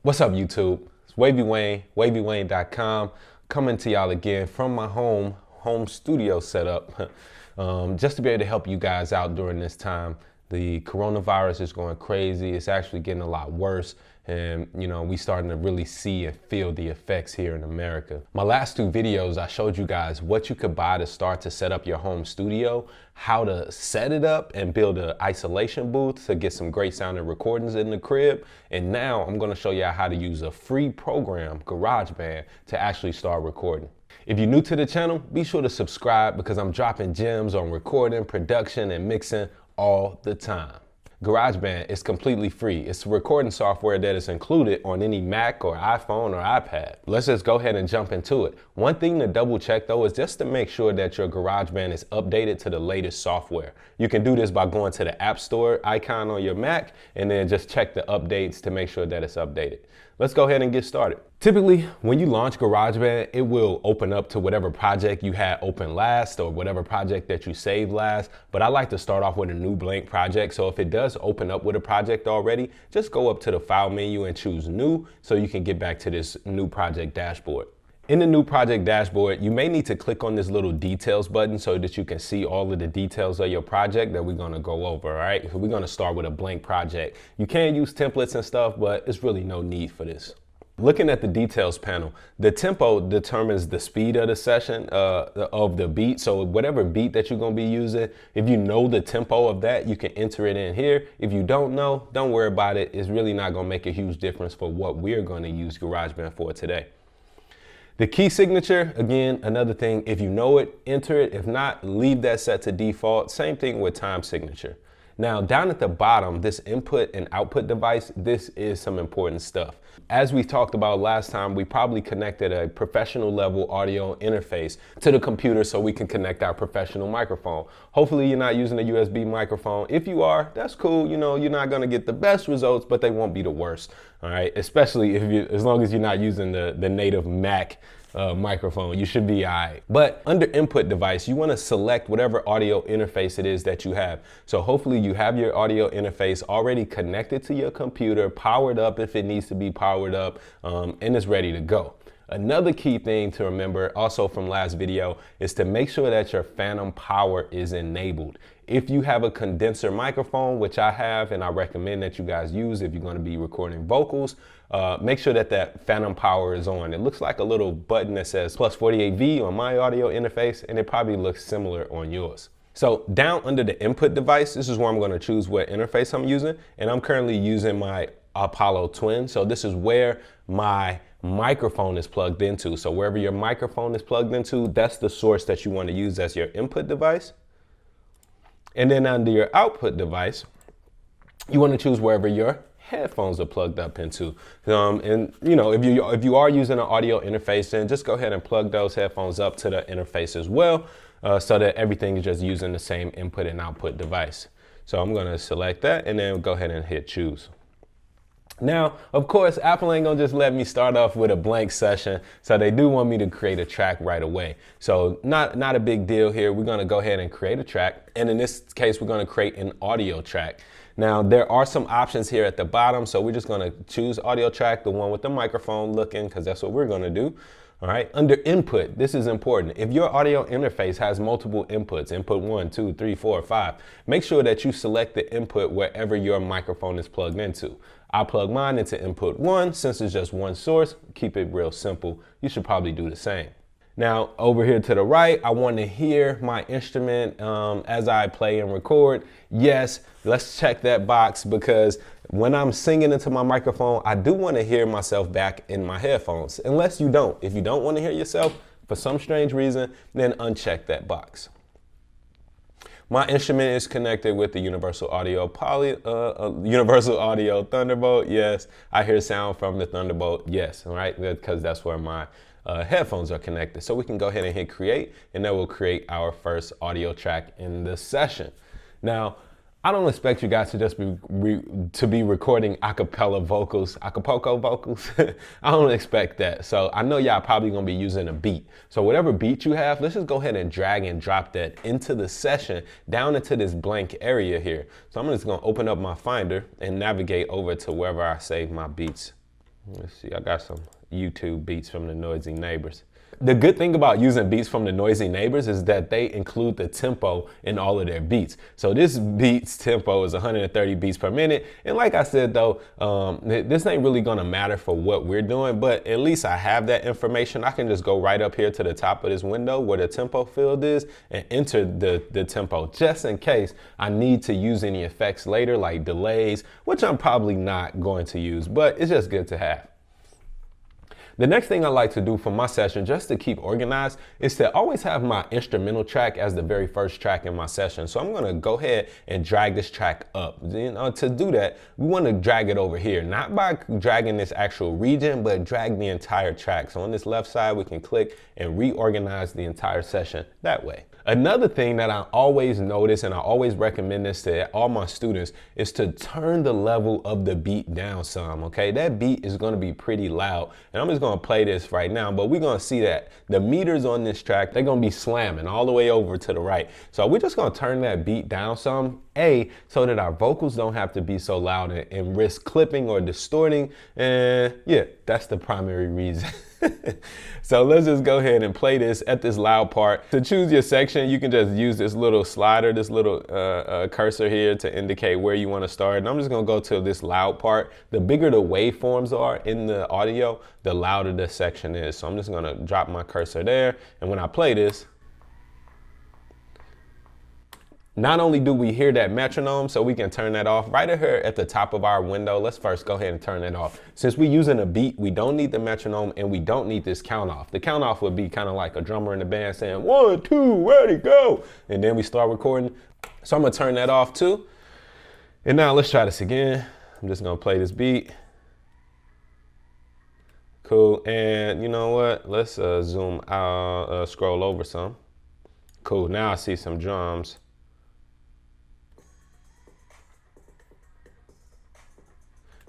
What's up, YouTube? It's Wavy Wayne, Wavy.wav, coming to y'all again from my home studio setup, just to be able to help you guys out during this time. The coronavirus is going crazy. It's actually getting a lot worse. And we starting to really see and feel the effects here in America. My last two videos, I showed you guys what you could buy to start to set up your home studio, how to set it up and build an isolation booth to get some great sounding recordings in the crib. And now I'm gonna show you how to use a free program, GarageBand, to actually start recording. If you're new to the channel, be sure to subscribe because I'm dropping gems on recording, production, and mixing all the time. GarageBand is completely free. It's recording software that is included on any Mac or iPhone or iPad. Let's just go ahead and jump into it. One thing to double check though is just to make sure that your GarageBand is updated to the latest software. You can do this by going to the App Store icon on your Mac and then just check the updates to make sure that it's updated. Let's go ahead and get started. Typically, when you launch GarageBand, it will open up to whatever project you had open last or whatever project that you saved last. But I like to start off with a new blank project. So if it does open up with a project already, just go up to the File menu and choose New so you can get back to this new project dashboard. In the new project dashboard, you may need to click on this little details button so that you can see all of the details of your project that we're gonna go over, all right? So we're gonna start with a blank project. You can use templates and stuff, but it's really no need for this. Looking at the details panel, the tempo determines the speed of the session, of the beat. So whatever beat that you're gonna be using, if you know the tempo of that, you can enter it in here. If you don't know, don't worry about it. It's really not gonna make a huge difference for what we're gonna use GarageBand for today. The key signature, again, another thing, if you know it, enter it. If not, leave that set to default. Same thing with time signature. Now, down at the bottom, this input and output device, this is some important stuff. As we talked about last time, we probably connected a professional level audio interface to the computer so we can connect our professional microphone. Hopefully you're not using a USB microphone. If you are, that's cool. You're not gonna get the best results, but they won't be the worst, all right? Especially as long as you're not using the native Mac microphone, you should be all right. But under input device, you want to select whatever audio interface it is that you have. So hopefully you have your audio interface already connected to your computer, powered up if it needs to be powered up, and it's ready to go. Another key thing to remember also from last video is to make sure that your phantom power is enabled. If you have a condenser microphone, which I have and I recommend that you guys use if you're going to be recording vocals, make sure that that phantom power is on. It looks like a little button that says plus 48V on my audio interface, and it probably looks similar on yours. So down under the input device, this is where I'm going to choose what interface I'm using, and I'm currently using my Apollo Twin. So this is where my microphone is plugged into. So wherever your microphone is plugged into, that's the source that you want to use as your input device. And then under your output device, you want to choose wherever your headphones are plugged up into. If you are using an audio interface, then just go ahead and plug those headphones up to the interface as well, so that everything is just using the same input and output device. So I'm going to select that and then go ahead and hit choose. Now, of course, Apple ain't gonna just let me start off with a blank session, so they do want me to create a track right away. So not a big deal here. We're gonna go ahead and create a track, and in this case, we're gonna create an audio track. Now, there are some options here at the bottom, so we're just gonna choose audio track, the one with the microphone looking, because that's what we're gonna do. All right, under input, this is important. If your audio interface has multiple inputs, input 1, 2, 3, 4, 5, make sure that you select the input wherever your microphone is plugged into. I plug mine into input 1, since it's just one source, keep it real simple. You should probably do the same. Now, over here to the right, I want to hear my instrument as I play and record. Yes, let's check that box, because when I'm singing into my microphone, I do want to hear myself back in my headphones. Unless you don't. If you don't want to hear yourself for some strange reason, then uncheck that box. My instrument is connected with the Universal Audio Thunderbolt. Yes, I hear sound from the Thunderbolt. Yes, all right, because that's where my headphones are connected. So we can go ahead and hit create, and that will create our first audio track in this session. Now, I don't expect you guys to just be recording acapella vocals, Acapulco vocals. I don't expect that. So I know y'all probably gonna be using a beat. So whatever beat you have, let's just go ahead and drag and drop that into the session, down into this blank area here. So I'm just gonna open up my Finder and navigate over to wherever I save my beats. Let's see, I got some YouTube beats from the Noisy Neighbors. The good thing about using beats from the Noisy Neighbors is that they include the tempo in all of their beats. So this beat's tempo is 130 beats per minute. And like I said though, this ain't really gonna matter for what we're doing, but at least I have that information. I can just go right up here to the top of this window where the tempo field is and enter the tempo just in case I need to use any effects later, like delays, which I'm probably not going to use, but it's just good to have. The next thing I like to do for my session, just to keep organized, is to always have my instrumental track as the very first track in my session. So I'm gonna go ahead and drag this track up. To do that, we wanna drag it over here, not by dragging this actual region, but drag the entire track. So on this left side, we can click and reorganize the entire session that way. Another thing that I always notice, and I always recommend this to all my students, is to turn the level of the beat down some, okay? That beat is gonna be pretty loud, and I'm just gonna play this right now, but we're gonna see that the meters on this track, they're gonna be slamming all the way over to the right. So we're just gonna turn that beat down some, so that our vocals don't have to be so loud and risk clipping or distorting, and yeah, that's the primary reason. So let's just go ahead and play this at this loud part. To choose your section, you can just use this little slider, this little cursor here to indicate where you want to start. And I'm just going to go to this loud part. The bigger the waveforms are in the audio, the louder the section is. So I'm just going to drop my cursor there. And when I play this, not only do we hear that metronome, so we can turn that off right here at the top of our window. Let's first go ahead and turn it off. Since we're using a beat, we don't need the metronome and we don't need this count off. The count off would be kind of like a drummer in the band saying 1, 2, ready, go. And then we start recording. So I'm gonna turn that off too. And now let's try this again. I'm just gonna play this beat. Cool, and you know what? Let's zoom out, scroll over some. Cool, now I see some drums.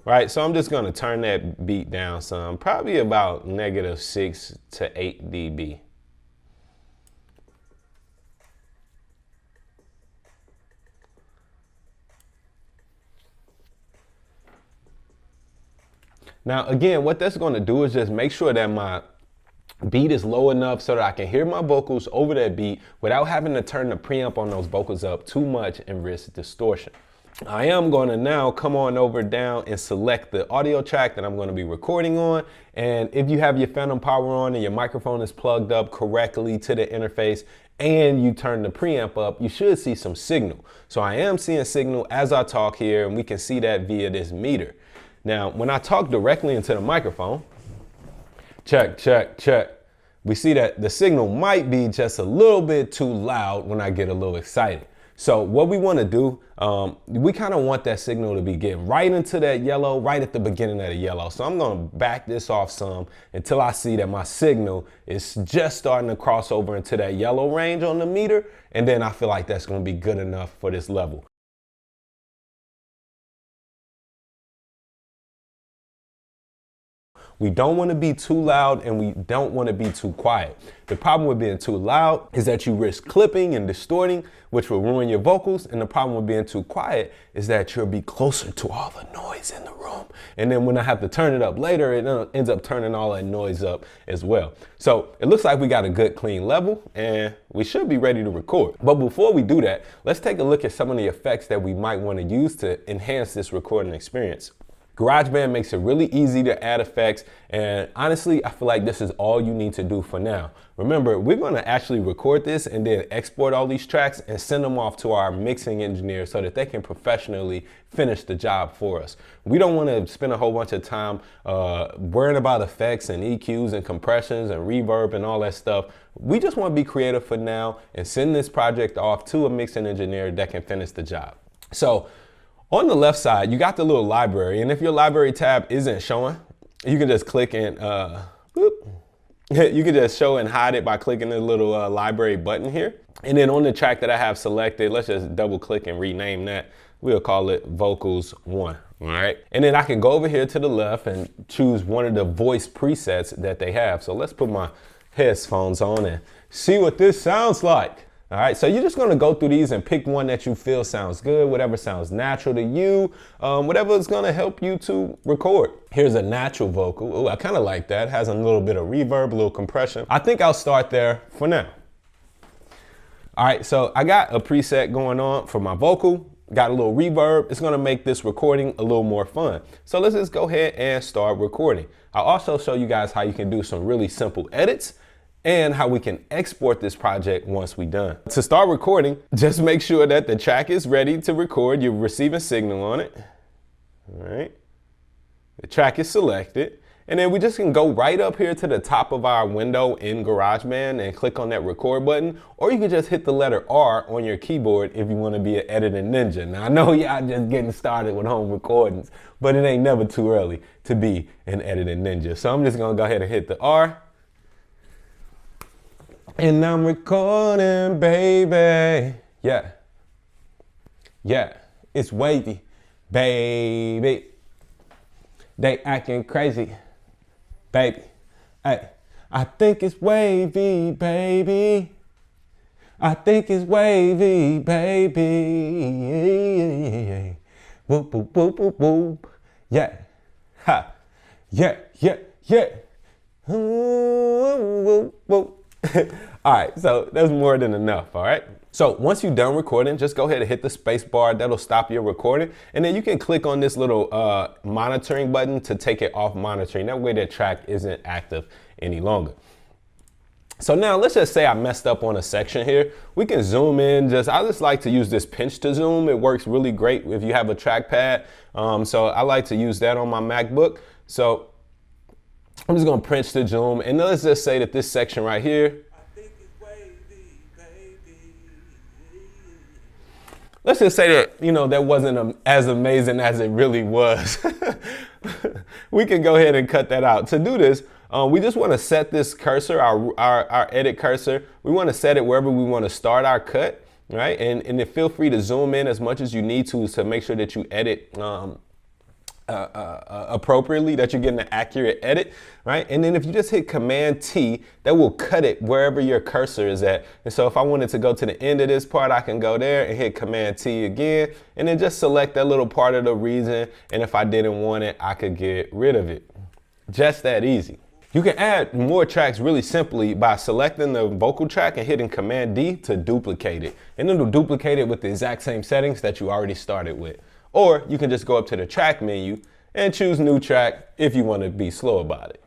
Right, so I'm just gonna turn that beat down some, probably about -6 to 8 dB. Now again, what that's gonna do is just make sure that my beat is low enough so that I can hear my vocals over that beat without having to turn the preamp on those vocals up too much and risk distortion. I am going to now come on over down and select the audio track that I'm going to be recording on. And if you have your phantom power on and your microphone is plugged up correctly to the interface and you turn the preamp up, you should see some signal. So I am seeing signal as I talk here, and we can see that via this meter. Now, when I talk directly into the microphone, check, check, check, we see that the signal might be just a little bit too loud when I get a little excited. So what we want to do, we kind of want that signal to be getting right into that yellow, right at the beginning of the yellow. So I'm going to back this off some until I see that my signal is just starting to cross over into that yellow range on the meter. And then I feel like that's going to be good enough for this level. We don't want to be too loud and we don't want to be too quiet. The problem with being too loud is that you risk clipping and distorting, which will ruin your vocals. And the problem with being too quiet is that you'll be closer to all the noise in the room. And then when I have to turn it up later, it ends up turning all that noise up as well. So it looks like we got a good clean level and we should be ready to record. But before we do that, let's take a look at some of the effects that we might want to use to enhance this recording experience. GarageBand makes it really easy to add effects, and honestly, I feel like this is all you need to do for now. Remember, we're going to actually record this and then export all these tracks and send them off to our mixing engineer so that they can professionally finish the job for us. We don't want to spend a whole bunch of time worrying about effects and EQs and compressions and reverb and all that stuff. We just want to be creative for now and send this project off to a mixing engineer that can finish the job. So, on the left side, you got the little library, and if your library tab isn't showing, you can just click and you can just show and hide it by clicking the little library button here. And then on the track that I have selected, let's just double click and rename that. We'll call it Vocals 1, all right? And then I can go over here to the left and choose one of the voice presets that they have. So let's put my headphones on and see what this sounds like. All right, so you're just gonna go through these and pick one that you feel sounds good, whatever sounds natural to you, whatever is gonna help you to record. Here's a natural vocal. Oh, I kind of like that. Has a little bit of reverb, a little compression. I think I'll start there for now. All right, so I got a preset going on for my vocal, got a little reverb. It's gonna make this recording a little more fun. So let's just go ahead and start recording. I'll also show you guys how you can do some really simple edits and how we can export this project once we're done. To start recording, just make sure that the track is ready to record. You're receiving signal on it. All right. The track is selected. And then we just can go right up here to the top of our window in GarageBand and click on that record button. Or you can just hit the letter R on your keyboard if you want to be an editing ninja. Now I know y'all just getting started with home recordings, but it ain't never too early to be an editing ninja. So I'm just gonna go ahead and hit the R. And I'm recording, baby. Yeah. Yeah, it's Wavy, baby. They acting crazy, baby. Hey, I think it's Wavy, baby. I think it's Wavy, baby. Whoop, whoop, whoop, whoop, whoop. Yeah. Ha. Yeah, yeah, yeah. Whoop, whoop, whoop. All right, so that's more than enough, all right? So once you're done recording, just go ahead and hit the space bar. That'll stop your recording. And then you can click on this little monitoring button to take it off monitoring. That way that track isn't active any longer. So now let's just say I messed up on a section here. We can zoom in. I just like to use this pinch to zoom. It works really great if you have a trackpad. So I like to use that on my MacBook. So I'm just gonna pinch to zoom, and let's just say that this section right here, I think it's Wavy, baby. Let's just say that, you know, that wasn't as amazing as it really was. We can go ahead and cut that out. To do this, we just wanna set this cursor, our edit cursor, we wanna set it wherever we wanna start our cut, right? And then feel free to zoom in as much as you need to make sure that you edit appropriately, that you're getting an accurate edit, right? And then if you just hit Command T, that will cut it wherever your cursor is at. And so if I wanted to go to the end of this part, I can go there and hit Command T again, and then just select that little part of the reason. And if I didn't want it, I could get rid of it. Just that easy. You can add more tracks really simply by selecting the vocal track and hitting Command D to duplicate it. And it'll duplicate it with the exact same settings that you already started with. Or you can just go up to the track menu and choose new track if you want to be slow about it.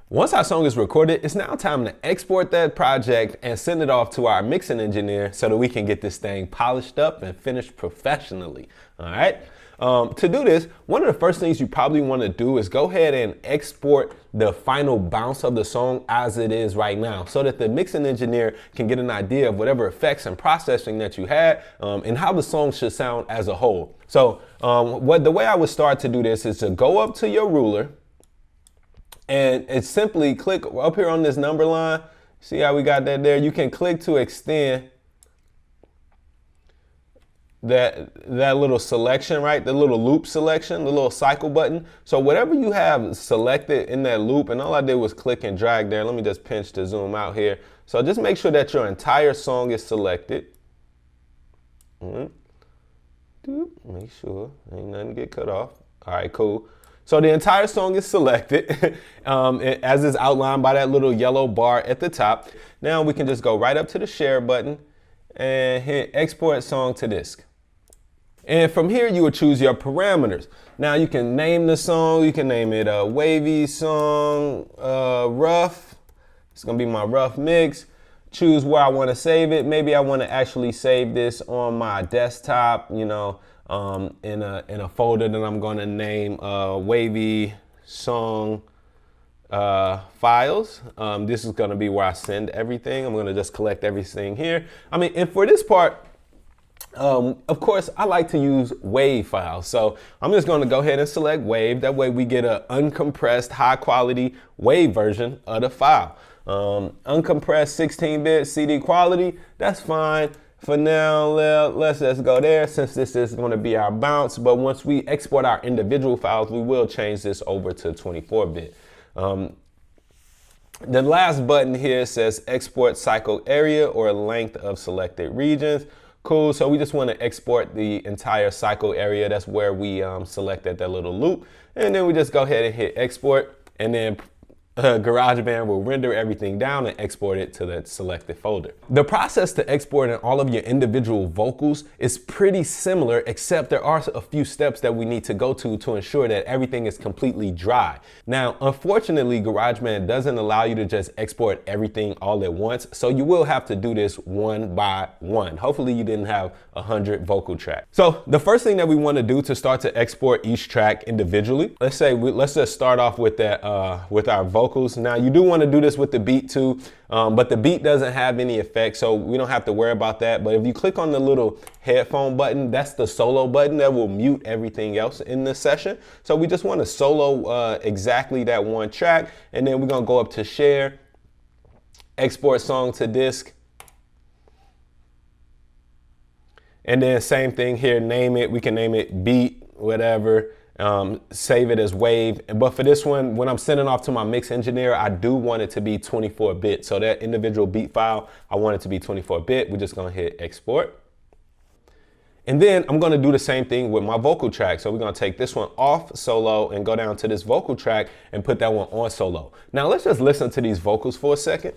Once our song is recorded, it's now time to export that project and send it off to our mixing engineer so that we can get this thing polished up and finished professionally. All right. To do this, one of the first things you probably want to do is go ahead and export the final bounce of the song as it is right now, so that the mixing engineer can get an idea of whatever effects and processing that you had and how the song should sound as a whole. So the way I would start to do this is to go up to your ruler and simply click up here on this number line. See how we got that there? You can click to extend that little selection, right? The little loop selection, the little cycle button. So whatever you have selected in that loop, and all I did was click and drag there. Let me just pinch to zoom out here. So just make sure that your entire song is selected. Make sure ain't nothing get cut off. All right, cool. So the entire song is selected as is outlined by that little yellow bar at the top. Now we can just go right up to the share button and hit export song to disk. And from here, you will choose your parameters. Now you can name the song. You can name it a Wavy song, rough. It's gonna be my rough mix. Choose where I want to save it. Maybe I want to actually save this on my desktop, you know, in a folder that I'm gonna name Wavy song files. This is gonna be where I send everything. I'm gonna just collect everything here. I mean, and for this part, of course, I like to use WAV files. So I'm just going to go ahead and select WAV. That way we get an uncompressed, high quality WAV version of the file. Uncompressed 16-bit CD quality, that's fine. For now, let's just go there since this is going to be our bounce. But once we export our individual files, we will change this over to 24-bit. The last button here says export cycle area or length of selected regions. Cool, so we just want to export the entire cycle area. That's where we selected that little loop. And then we just go ahead and hit export, and then GarageBand will render everything down and export it to the selected folder. The process to exporting all of your individual vocals is pretty similar, except there are a few steps that we need to go to ensure that everything is completely dry. Now, unfortunately, GarageBand doesn't allow you to just export everything all at once, so you will have to do this one by one. Hopefully you didn't have 100 vocal tracks. So the first thing that we want to do to start to export each track individually, let's just start off with that with our vocals. Now you do want to do this with the beat too, but the beat doesn't have any effect, so we don't have to worry about that. But if you click on the little headphone button, that's the solo button that will mute everything else in this session. So we just want to solo exactly that one track, and then we're gonna go up to share, export song to disk, and then same thing here, name it. We can name it beat, whatever. Save it as wave. But for this one, when I'm sending off to my mix engineer, I do want it to be 24-bit. So that individual beat file, I want it to be 24-bit. We're just gonna hit export. And then I'm gonna do the same thing with my vocal track. So we're gonna take this one off solo and go down to this vocal track and put that one on solo. Now let's just listen to these vocals for a second.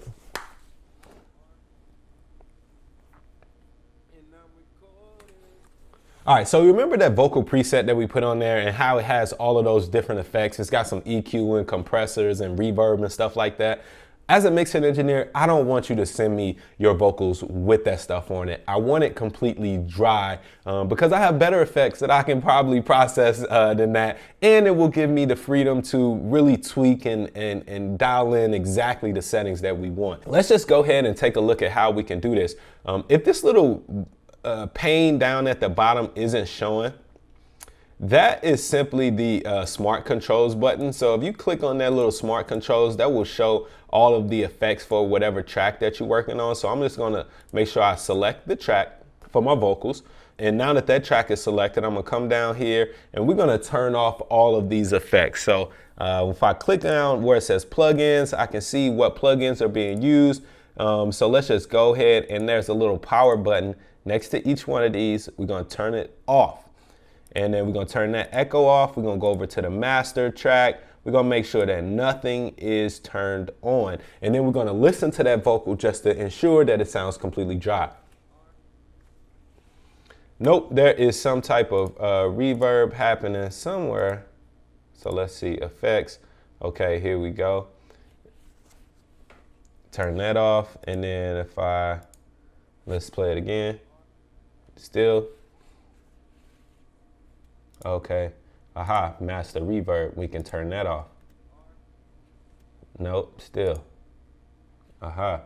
All right, so remember that vocal preset that we put on there and how it has all of those different effects. It's got some EQ and compressors and reverb and stuff like that. As a mixing engineer, I don't want you to send me your vocals with that stuff on it. I want it completely dry because I have better effects that I can probably process than that. And it will give me the freedom to really tweak and dial in exactly the settings that we want. Let's just go ahead and take a look at how we can do this. If this little pane down at the bottom isn't showing, that is simply the smart controls button. So if you click on that little smart controls, that will show all of the effects for whatever track that you're working on. So I'm just gonna make sure I select the track for my vocals. And now that that track is selected, I'm gonna come down here and we're gonna turn off all of these effects. So if I click down where it says plugins, I can see what plugins are being used. So let's just go ahead, and there's a little power button next to each one of these. We're gonna turn it off. And then we're gonna turn that echo off. We're gonna go over to the master track. We're gonna make sure that nothing is turned on. And then we're gonna listen to that vocal just to ensure that it sounds completely dry. Nope, there is some type of reverb happening somewhere. So let's see, effects. Okay, here we go. Turn that off, and then let's play it again. Still. Okay. Aha, master reverb. We can turn that off. Nope, still. Aha.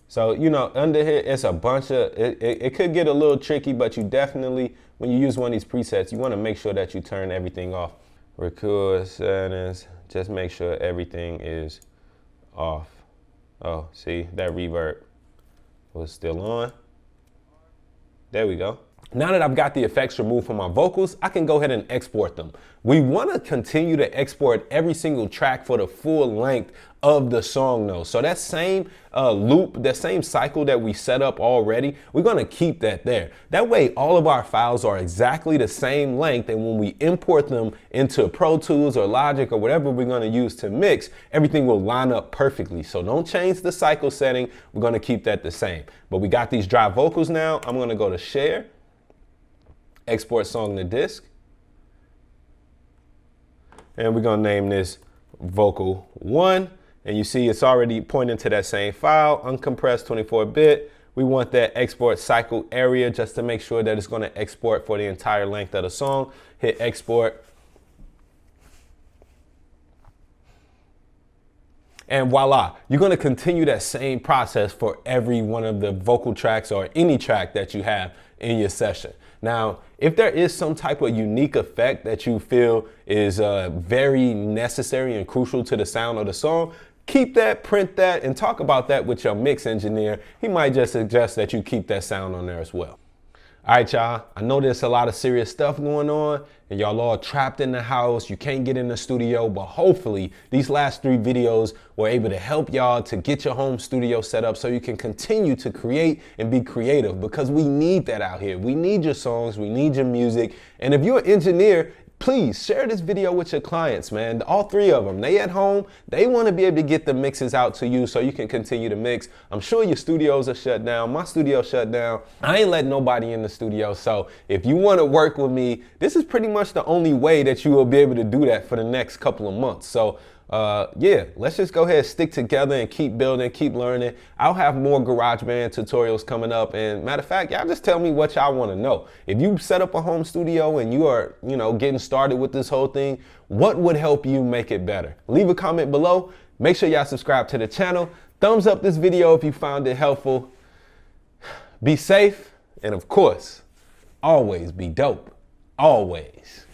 So, you know, under here, it's a bunch of, it could get a little tricky, but you definitely, when you use one of these presets, you want to make sure that you turn everything off. Record settings, just make sure everything is off. Oh, see, that reverb was still on. There we go. Now that I've got the effects removed from my vocals, I can go ahead and export them. We want to continue to export every single track for the full length of the song though. So that same loop, that same cycle that we set up already, we're going to keep that there. That way all of our files are exactly the same length, and when we import them into Pro Tools or Logic or whatever we're going to use to mix, everything will line up perfectly. So don't change the cycle setting. We're going to keep that the same. But we got these dry vocals now. I'm going to go to share, export song to disk, and we're gonna name this vocal 1, and you see it's already pointing to that same file, uncompressed 24-bit. We want that export cycle area just to make sure that it's going to export for the entire length of the song. Hit export, and voila, you're going to continue that same process for every one of the vocal tracks or any track that you have in your session. Now, if there is some type of unique effect that you feel is very necessary and crucial to the sound of the song, keep that, print that, and talk about that with your mix engineer. He might just suggest that you keep that sound on there as well. All right, y'all, I know there's a lot of serious stuff going on and y'all all trapped in the house. You can't get in the studio, but hopefully these last 3 videos were able to help y'all to get your home studio set up so you can continue to create and be creative, because we need that out here. We need your songs, we need your music. And if you're an engineer, please share this video with your clients, man. All 3 of them, they at home, they want to be able to get the mixes out to you so you can continue to mix. I'm sure your studios are shut down. My studio shut down. I ain't letting nobody in the studio. So if you want to work with me, this is pretty much the only way that you will be able to do that for the next couple of months. So yeah, let's just go ahead and stick together and keep building, keep learning. I'll have more GarageBand tutorials coming up. And matter of fact, y'all just tell me what y'all want to know. If you set up a home studio and you are, getting started with this whole thing, what would help you make it better? Leave a comment below. Make sure y'all subscribe to the channel. Thumbs up this video if you found it helpful. Be safe. And of course, always be dope. Always.